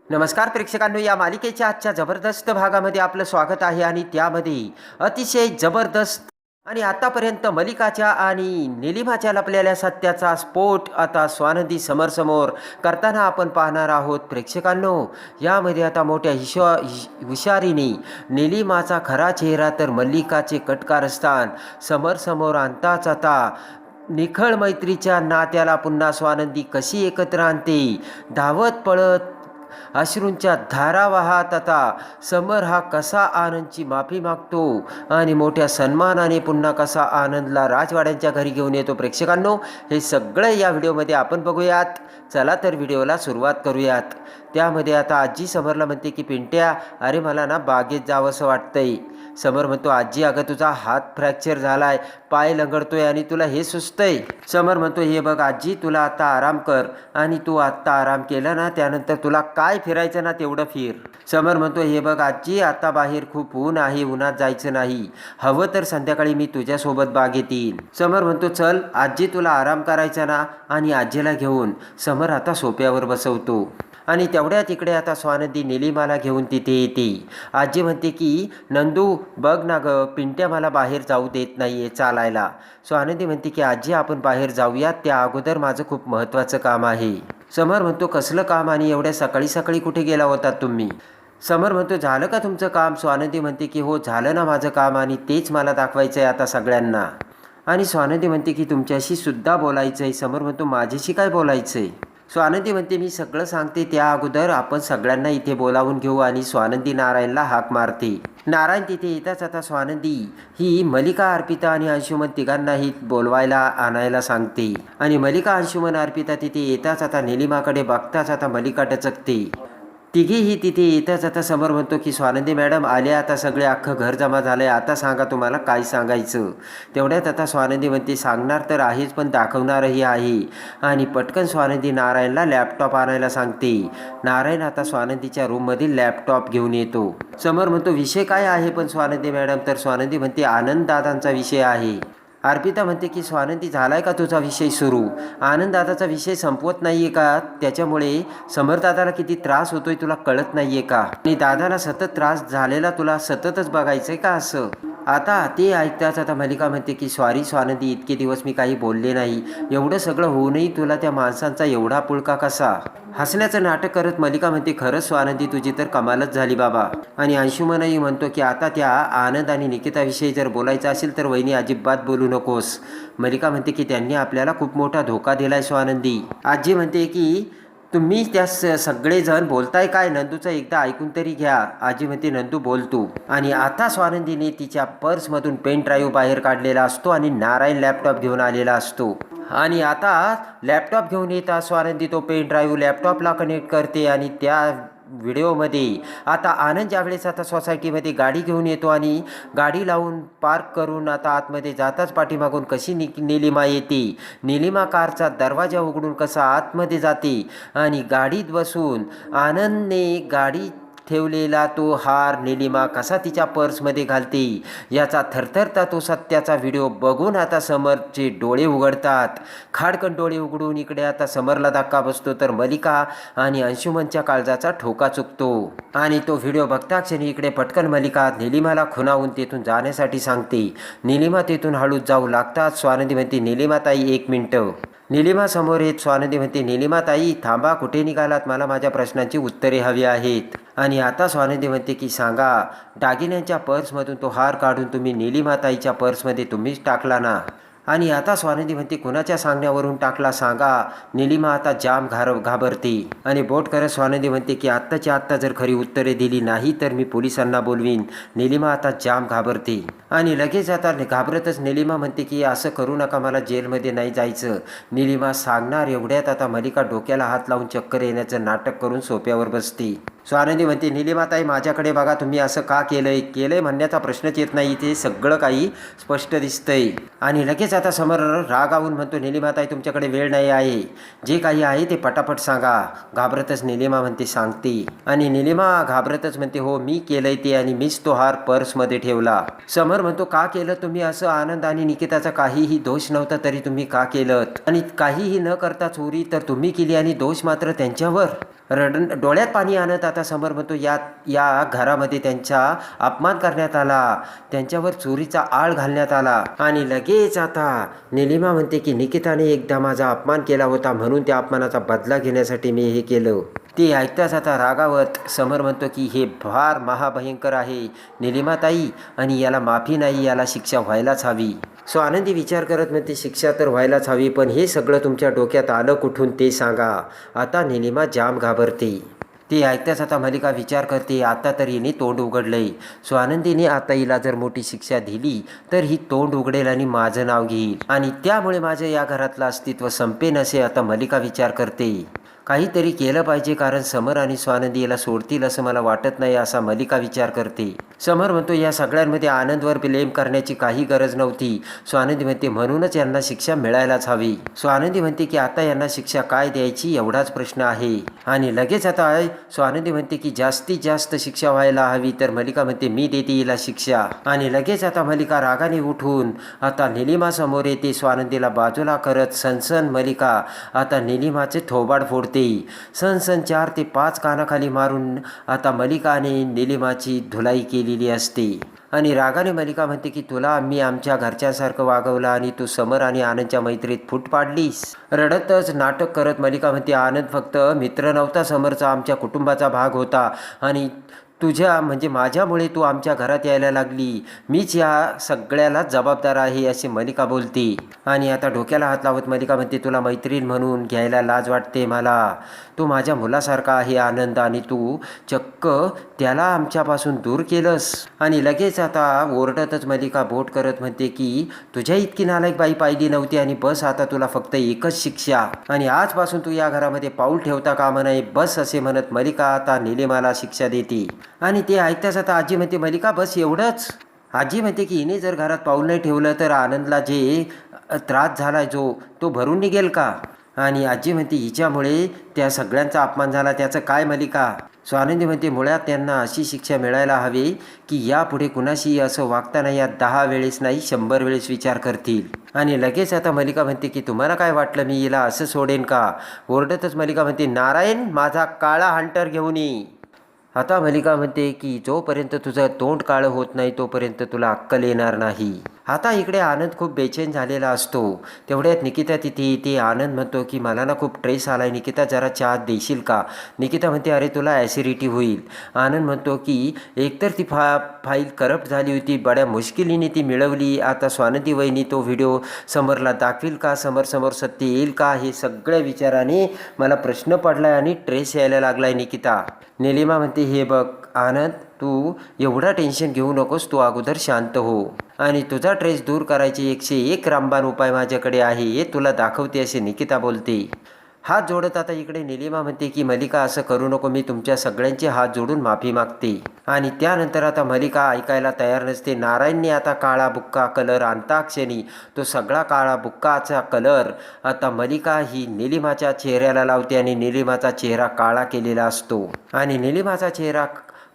नमस्कार प्रेक्षकांनो, या मालिकेच्या आजच्या जबरदस्त भागामध्ये आपलं स्वागत आहे आणि त्यामध्ये अतिशय जबरदस्त आणि आतापर्यंत मलिकाच्या आणि निलिमाच्या लपलेल्या सत्याचा स्फोट आता स्वानंदी समोर करताना आपण पाहणार आहोत. प्रेक्षकांनो, यामध्ये आता मोठ्या हुशारीने निलिमाचा खरा चेहरा तर मल्लिकाचे कटकारस्थान समोर आणताच आता निखळ मैत्रीच्या नात्याला पुन्हा स्वानंदी कशी एकत्र आणते. धावत पळत अश्रूंच्या धारा वाहत आता समर हा कसा आनंदची माफी मागतो आणि मोठ्या सन्मानाने पुन्हा कसा आनंदला राजवाड्यांच्या घरी घेऊन येतो. प्रेक्षकांनो, हे सगळं या व्हिडिओमध्ये आपण बघूयात. चला तर व्हिडिओला सुरुवात करूयात. त्यामध्ये आता आजी समरला म्हणते की पिंट्या, अरे मला ना बागेत जावंसं वाटतंय. समर म्हणतो, आजी अगं तुझा हात फ्रॅक्चर झालाय, पाय लंगडतोय आणि तुला हे सुचतंय. समर म्हणतो, हे बघ आजी, तुला आता आराम कर आणि तू आत्ता आराम केला ना त्यानंतर तुला काय फिरायचं ना तेवढं फिर. समर म्हणतो, हे बघ आजी, आता बाहेर खूप ऊन आहे, उन्हात जायचं नाही. हवं तर संध्याकाळी मी तुझ्यासोबत बागेत येईन. समर म्हणतो, चल आजी, तुला आराम करायचा ना. आणि आजीला घेऊन समर आता सोप्यावर बसवतो आणि तेवढ्या तिकडे आता स्वानंदी निलिमाला घेऊन तिथे येते. आजी म्हणते की नंदू बघ ना गं, पिंट्या मला बाहेर जाऊ देत नाही आहे चालायला. स्वानंदी म्हणते की आजी, आपण बाहेर जाऊयात, त्या अगोदर माझं खूप महत्त्वाचं काम आहे. समर म्हणतो, कसलं काम आणि एवढ्या सकाळी सकाळी कुठे गेला होता तुम्ही? समर म्हणतो, झालं का तुमचं काम? स्वानंदी म्हणते की हो झालं ना माझं काम आणि तेच मला दाखवायचं आहे आता सगळ्यांना. आणि स्वानंदी म्हणते की तुमच्याशी सुद्धा बोलायचं आहे. समर म्हणतो, माझ्याशी काय बोलायचं आहे? स्वानंदी म्हणते, मी सगळं सांगते त्या अगोदर आपण सगळ्यांना इथे बोलावून घेऊ. आणि स्वानंदी नारायणला हाक मारते. नारायण तिथे येताच आता स्वानंदी ही मलिका, अर्पिता आणि अंशुमन तिघांनाही बोलवायला आणायला सांगते. आणि मलिका, अंशुमन, अर्पिता तिथे येताच आता निलिमाकडे बघताच आता मलिका टचकते. तिघेही तिथे येताच आता समर म्हणतो की स्वानंदी मॅडम आले, आता सगळे अख्खं घर जमा झालं आहे, आता सांगा तुम्हाला काय सांगायचं. तेवढ्यात आता स्वानंदी म्हणते, सांगणार तर आहेच पण दाखवणारही आहे. आणि पटकन स्वानंदी नारायणला लॅपटॉप आणायला सांगते. नारायण आता स्वानंदीच्या रूममधील लॅपटॉप घेऊन येतो. समर म्हणतो, विषय काय आहे पण स्वानंदी मॅडम? तर स्वानंदी म्हणते, आनंददादांचा विषय आहे. अर्पिता म्हणते की स्वानंदी, झालाय का तुझा विषय सुरू? आनंददादाचा विषय संपवत नाहीये का? त्याच्यामुळे समरदादाला किती त्रास होतोय तुला कळत नाहीये का? आणि दादाला सतत त्रास झालेला तुला सततच बघायचंय का असं? आता ते ऐकताच आता मलिका म्हणते की सॉरी स्वानंदी, इतके दिवस मी काही बोलले नाही. एवढं सगळं होऊनही तुला त्या माणसांचा एवढा पुळका कसा? हसण्याचं नाटक करत मलिका म्हणते, खरंच स्वानंदी तुझी तर कमालच झाली बाबा. आणि अंशुमनही म्हणतो की आता त्या आनंद आणि निकिताविषयी जर बोलायचं असेल तर वहिनी अजिबात बोलू नकोस. मलिका म्हणते की त्यांनी आपल्याला खूप मोठा धोका दिलाय स्वानंदी. आजी म्हणते की तुम्ही त्या सगळेजण बोलताय काय? नंदूचं एकदा ऐकून तरी घ्या. आजी म्हणते, नंदू बोल तू. आणि आता स्वानंदीने तिच्या पर्समधून पेन ड्राईव्ह बाहेर काढलेला असतो आणि नारायण लॅपटॉप घेऊन आलेला असतो. आणि आता लॅपटॉप घेऊन येता स्वानंदी तो पेन ड्राईव्ह लॅपटॉपला कनेक्ट करते. आणि त्या व्हिडिओमध्ये आता आनंद ज्यावेळेस आता सोसायटीमध्ये गाडी घेऊन येतो आणि गाडी लावून पार्क करून आता आतमध्ये जाताच पाठीमागून कशी निलिमा येते. निलिमा कारचा दरवाजा उघडून कसा आतमध्ये जाते आणि गाडीत बसून आनंदने गाडी ठेवलेला तो हार निलिमा कसा तिच्या पर्समध्ये घालते याचा थरथरता तो सत्याचा व्हिडिओ बघून आता समरचे डोळे उघडतात. खाडकन डोळे उघडून इकडे आता समरला धक्का बसतो तर मलिका आणि अंशुमनच्या काळजाचा ठोका चुकतो. आणि तो व्हिडिओ बघता क्षणी इकडे पटकन मलिका निलिमाला खुणावून तेथून जाण्यासाठी सांगते. निलिमा तेथून हळूच जाऊ लागतात. स्वानंदी म्हणते, निलिमा ताई 1 मिनिटं. निलिमा समोर येत स्वानंदी म्हणते, निलिमा ताई थांबा, कुठे निघालात? मला माझ्या प्रश्नांची उत्तरे हवी आहेत. आणि आता स्वानंदी म्हणते की सांगा, दागिन्यांच्या पर्समधून तो हार काढून तुम्ही निलिमा ताईच्या पर्समध्ये तुम्हीच टाकला ना? आणि आता स्वानंदी म्हणते, कुणाच्या सांगण्यावरून टाकला सांगा? निलिमा आता जाम घाबरते. आणि बोट करत स्वानंदी म्हणते की आत्ताच्या आत्ता जर खरी उत्तरे दिली नाही तर मी पोलिसांना बोलवीन. निलिमा आता जाम घाबरते. आणि लगेच आता घाबरतच निलिमा म्हणते की असं करू नका, मला जेलमध्ये नाही जायचं. निलिमा सांगणार एवढ्यात आता मलिका डोक्याला हात लावून चक्कर येण्याचं नाटक करून सोप्यावर बसते. स्वानंदी म्हणते, निलिमाताई माझ्याकडे बघा, तुम्ही असं का केलंय म्हणण्याचा प्रश्नच येत नाही, ते सगळं काही स्पष्ट दिसतंय. आणि लगेच आता समर रागावून म्हणतो, निलिमाताई तुमच्याकडे वेळ नाही आहे, जे काही आहे ते पटापट सांगा. घाबरतच निलिमा म्हणते, सांगते. आणि निलिमा घाबरतच म्हणते, हो मी केलंय ते आणि मीच तो हार पर्समध्ये ठेवला. समर म्हणतो, का केलं तुम्ही असं? आनंद आणि निकिताचा काहीही दोष नव्हता तरी तुम्ही का केलं? आणि काहीही न करता चोरी तर तुम्ही केली आणि दोष मात्र त्यांच्यावर. डोळ्यात पाणी आणत आता समर म्हणतो या या घरामध्ये त्यांचा अपमान करण्यात आला, त्यांच्यावर चोरीचा आळ घालण्यात आला. आणि लगेच आता निलिमा म्हणते की निकिताने एकदा माझा अपमान केला होता, म्हणून त्या अपमानाचा बदला घेण्यासाठी मी हे केलं. ते ऐकताच आता रागावत समर म्हणतो की हे फार महाभयंकर आहे निलिमाताई, आणि याला माफी नाही, याला शिक्षा व्हायलाच हवी. सो आनंदी विचार करत म्हणते शिक्षा तर व्हायलाच हवी, पण हे सगळं तुमच्या डोक्यात आलं कुठून ते सांगा. आता निलिमा जाम घाबरते. ते ऐकताच आता मलिका विचार करते आता तर हिने तोंड उघडलंय. सो आनंदीने आता हिला जर मोठी शिक्षा दिली तर ही तोंड उघडेल आणि माझं नाव घेईल, आणि त्यामुळे माझं या घरातलं अस्तित्व संपेन असे आता मलिका विचार करते. काहीतरी केलं पाहिजे, कारण समर आणि स्वानंदी याला सोडतील असं मला वाटत नाही, असा मलिका विचार करते. समर म्हणतो या सगळ्यांमध्ये आनंदवर ब्लेम करण्याची काही गरज नव्हती. स्वानंदी म्हणते म्हणूनच यांना शिक्षा मिळायलाच हवी. स्वानंदी म्हणते की आता यांना शिक्षा काय द्यायची एवढाच प्रश्न आहे. आणि लगेच आता स्वानंदी म्हणते की जास्तीत जास्त शिक्षा व्हायला हवी, तर मलिका म्हणते मी देते हिला शिक्षा. आणि लगेच आता मलिका रागाने उठून आता निलिमा समोर येते. स्वानंदीला बाजूला करत सनसन मलिका आता निलिमाचे थोबाड फोडते. सनसन 4 ते 5 कानाखाली मारून आता मलिकाने निलिमाची धुलाई केलेली असते. आणि रागाने मलिका म्हणते की तुला आम्ही आमच्या घरच्यासारखं वागवलं आणि तू समर आणि आनंदच्या मैत्रीत फूट पाडलीस. रडतच नाटक करत मलिका म्हणते आनंद फक्त मित्र नव्हता, समरचा आमच्या कुटुंबाचा भाग होता, आणि तुझ्या म्हणजे माझ्यामुळे तू आमच्या घरात यायला लागली, मीच या सगळ्याला जबाबदार आहे असे मलिका बोलते. आणि आता डोक्याला हात लावत मलिका म्हणते तुला मैत्रीण म्हणून घ्यायला लाज वाटते मला, तू माझ्या मुलासारखा आहे आनंद, आणि तू चक्क त्याला आमच्यापासून दूर केलंस. आणि लगेच आता ओरडतच मलिका बोट करत म्हणते की तुझ्या इतकी नालायक बाई पाहिली नव्हती, आणि बस आता तुला फक्त एकच शिक्षा, आणि आजपासून तू या घरामध्ये पाऊल ठेवता कामा नये बस, असे म्हणत मलिका आता निलिमाला शिक्षा देते. आणि ते ऐकताच आता आजी म्हणते मलिका बस एवढंच. आजी म्हणते की हिने जर घरात पाऊल नाही ठेवलं तर आनंदला जे त्रास झाला जो तो भरून निघेल का. आणि आजी म्हणते हिच्यामुळे त्या सगळ्यांचा अपमान झाला, त्याचं काय मलिका. स्वानंदी म्हणते मुळात त्यांना अशी शिक्षा मिळायला हवी की यापुढे कुणाशी असं वागताना या 10 वेळेस नाही 100 वेळेस विचार करतील. आणि लगेच आता मलिका म्हणते की तुम्हाला काय वाटलं मी हिला असं सोडेन का. ओरडतच मलिका म्हणते नारायण माझा काळा हंटर घेऊन ये. आता मलिका म्हणते की जोपर्यंत तुझं तोंड काळं होत नाही तोपर्यंत तुला अक्कल येणार नाही. आता इकडे आनंद खूप बेचैन झालेला असतो. तेवढ्यात निकिता तिथे येते. आनंद म्हणतो की मला ना खूप ट्रेस आला आहे, निकिता जरा चहा देशील का. निकिता म्हणते अरे तुला ॲसिडिटी होईल. आनंद म्हणतो की एकतर ती फाईल करप्ट झाली होती, बड्या मुश्किलीने ती मिळवली, आता स्वानंदी वहिनी तो व्हिडिओ समरला दाखवील का, समोर सत्य येईल का, हे सगळ्या विचाराने मला प्रश्न पडला आहे आणि ट्रेस यायला लागला आहे निकिता. निलिमा म्हणते हे बघ आनंद तू एवढा टेन्शन घेऊ नकोस, तू अगोदर शांत हो, आणि तुझा ट्रेस दूर करायचे 101 रामबाण उपाय माझ्याकडे आहे, हे तुला दाखवते असे निकिता बोलते. हात जोडत आता इकडे निलिमा म्हणते की मलिका असं करू नको, मी तुमच्या सगळ्यांचे हात जोडून माफी मागते. आणि त्यानंतर आता मलिका ऐकायला तयार नसते. नारायणने आता काळा बुक्का कलर आणताक्षणी तो सगळा काळा बुक्काचा कलर आता मलिका ही निलिमाच्या चेहऱ्याला लावते, आणि निलिमाचा चेहरा काळा केलेला असतो. आणि निलिमाचा चेहरा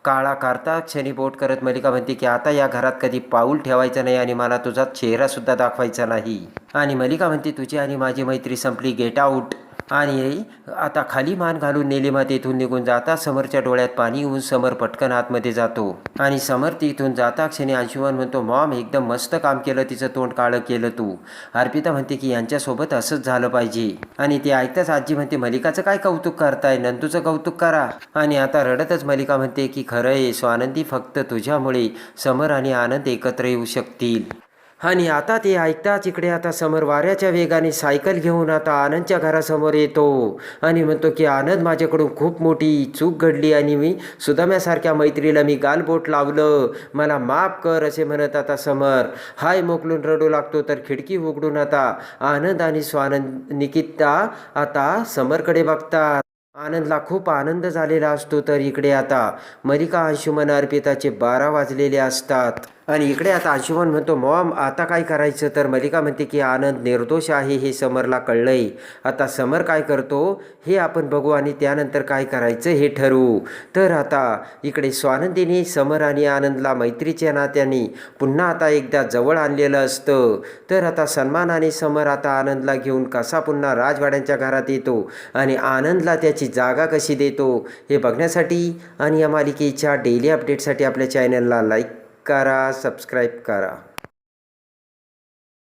काळा करता क्षणी बोट करत मलिका म्हणते की आता या घरात कधी पाऊल ठेवायचं नाही, आणि मला तुझा चेहरासुद्धा दाखवायचा नाही. आणि मलिका म्हणते तुझी आणि माझी मैत्री संपली, गेट आऊट. आणि आता खाली मान घालून निलिमा तिथून निघून जाता समरच्या डोळ्यात पाणी येऊन समर पटकन आतमध्ये जातो. आणि समर तिथून जाता क्षणी अंशुमन म्हणतो मॉम एकदम मस्त काम केलं, तिचं तोंड काळं केलं तू. अर्पिता म्हणते की यांच्यासोबत असंच झालं पाहिजे. आणि ते ऐकताच आजी म्हणते मलिकाचं काय कौतुक करताय, नंदूचं कौतुक करा. आणि आता रडतच मलिका म्हणते की खरं आहे स्वानंदी, फक्त तुझ्यामुळे समर आणि आनंद एकत्र येऊ शकतील. आणि आता ते ऐकताच इकडे आता समर वाऱ्याच्या वेगाने सायकल घेऊन आता आनंदच्या घरासमोर येतो आणि म्हणतो की आनंद माझ्याकडून खूप मोठी चूक घडली, आणि मी सुदाम्यासारख्या मैत्रीला मी गालबोट लावलं, मला माफ कर असे म्हणत आता समर हाय मोकलून रडू लागतो. तर खिडकी उघडून आता आनंद आणि स्वानंद निकिता आता समरकडे बघतात. आनंदला खूप आनंद झालेला असतो. तर इकडे आता मलिका अंशुमन अर्पिताचे 12 वाजलेले असतात. आणि इकडे आता अंशुमन म्हणतो मॉम आता काय करायचं. तर मलिका म्हणते की आनंद निर्दोष आहे हे समरला कळलंय. आता समर काय करतो हे आपण बघू आणि त्यानंतर काय करायचं हे ठरवू. तर आता इकडे स्वानंदीने समर आणि आनंदला मैत्रीच्या नात्याने पुन्हा आता एकदा जवळ आणलेलं असतं. तर आता सन्मानाने समर आता आनंदला घेऊन कसा पुन्हा राजवाड्यांच्या घरात येतो आणि आनंदला त्याची जागा कशी देतो हे बघण्यासाठी आणि या मालिकेच्या डेली अपडेटसाठी आपल्या चॅनलला लाईक करा, सबस्क्राईब करा.